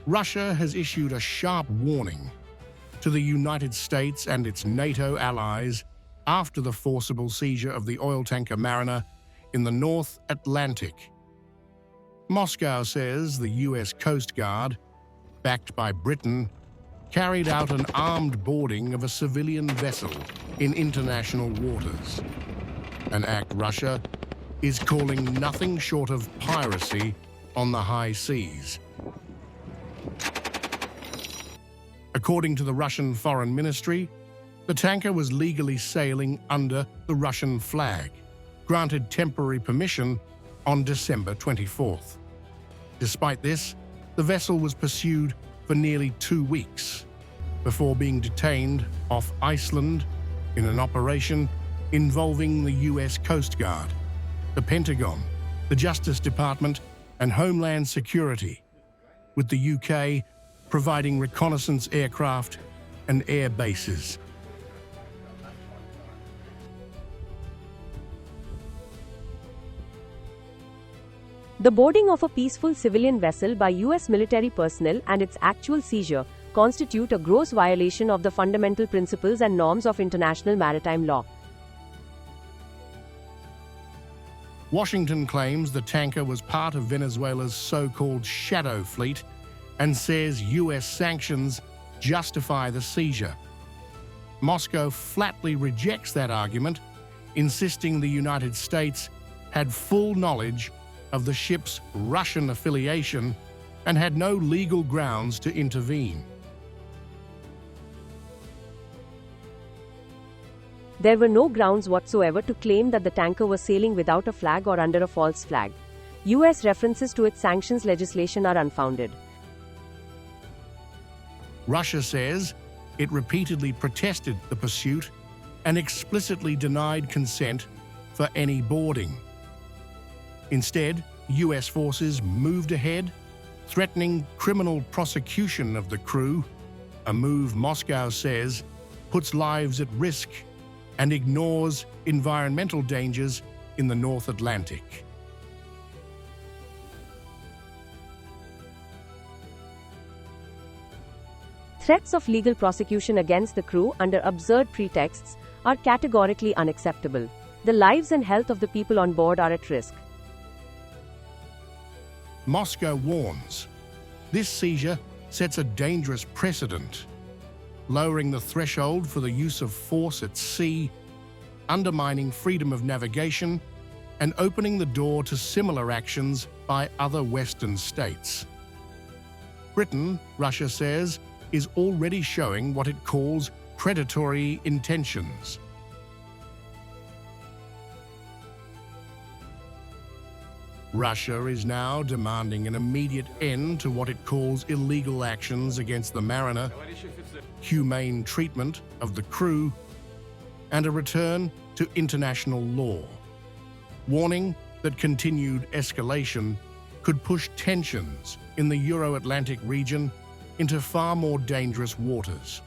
Russia has issued a sharp warning to the United States and its NATO allies after the forcible seizure of the oil tanker Mariner in the North Atlantic. Moscow says the US Coast Guard, backed by Britain, carried out an armed boarding of a civilian vessel in international waters, an act Russia is calling nothing short of piracy on the high seas. According to the Russian Foreign Ministry, the tanker was legally sailing under the Russian flag, granted temporary permission on December 24th. Despite this, the vessel was pursued for nearly 2 weeks before being detained off Iceland in an operation involving the US Coast Guard, the Pentagon, the Justice Department, and Homeland Security, with the UK providing reconnaissance aircraft and air bases. The boarding of a peaceful civilian vessel by US military personnel and its actual seizure constitute a gross violation of the fundamental principles and norms of international maritime law. Washington claims the tanker was part of Venezuela's so-called shadow fleet and says US sanctions justify the seizure. Moscow flatly rejects that argument, insisting the United States had full knowledge of the ship's Russian affiliation and had no legal grounds to intervene. There were no grounds whatsoever to claim that the tanker was sailing without a flag or under a false flag. US references to its sanctions legislation are unfounded. Russia says it repeatedly protested the pursuit and explicitly denied consent for any boarding. Instead, US forces moved ahead, threatening criminal prosecution of the crew, a move Moscow says puts lives at risk and ignores environmental dangers in the North Atlantic. Threats of legal prosecution against the crew under absurd pretexts are categorically unacceptable. The lives and health of the people on board are at risk. Moscow warns, this seizure sets a dangerous precedent, lowering the threshold for the use of force at sea, undermining freedom of navigation, and opening the door to similar actions by other Western states. Britain, Russia says, is already showing what it calls predatory intentions. Russia is now demanding an immediate end to what it calls illegal actions against the Mariner, humane treatment of the crew, and a return to international law, warning that continued escalation could push tensions in the Euro-Atlantic region into far more dangerous waters.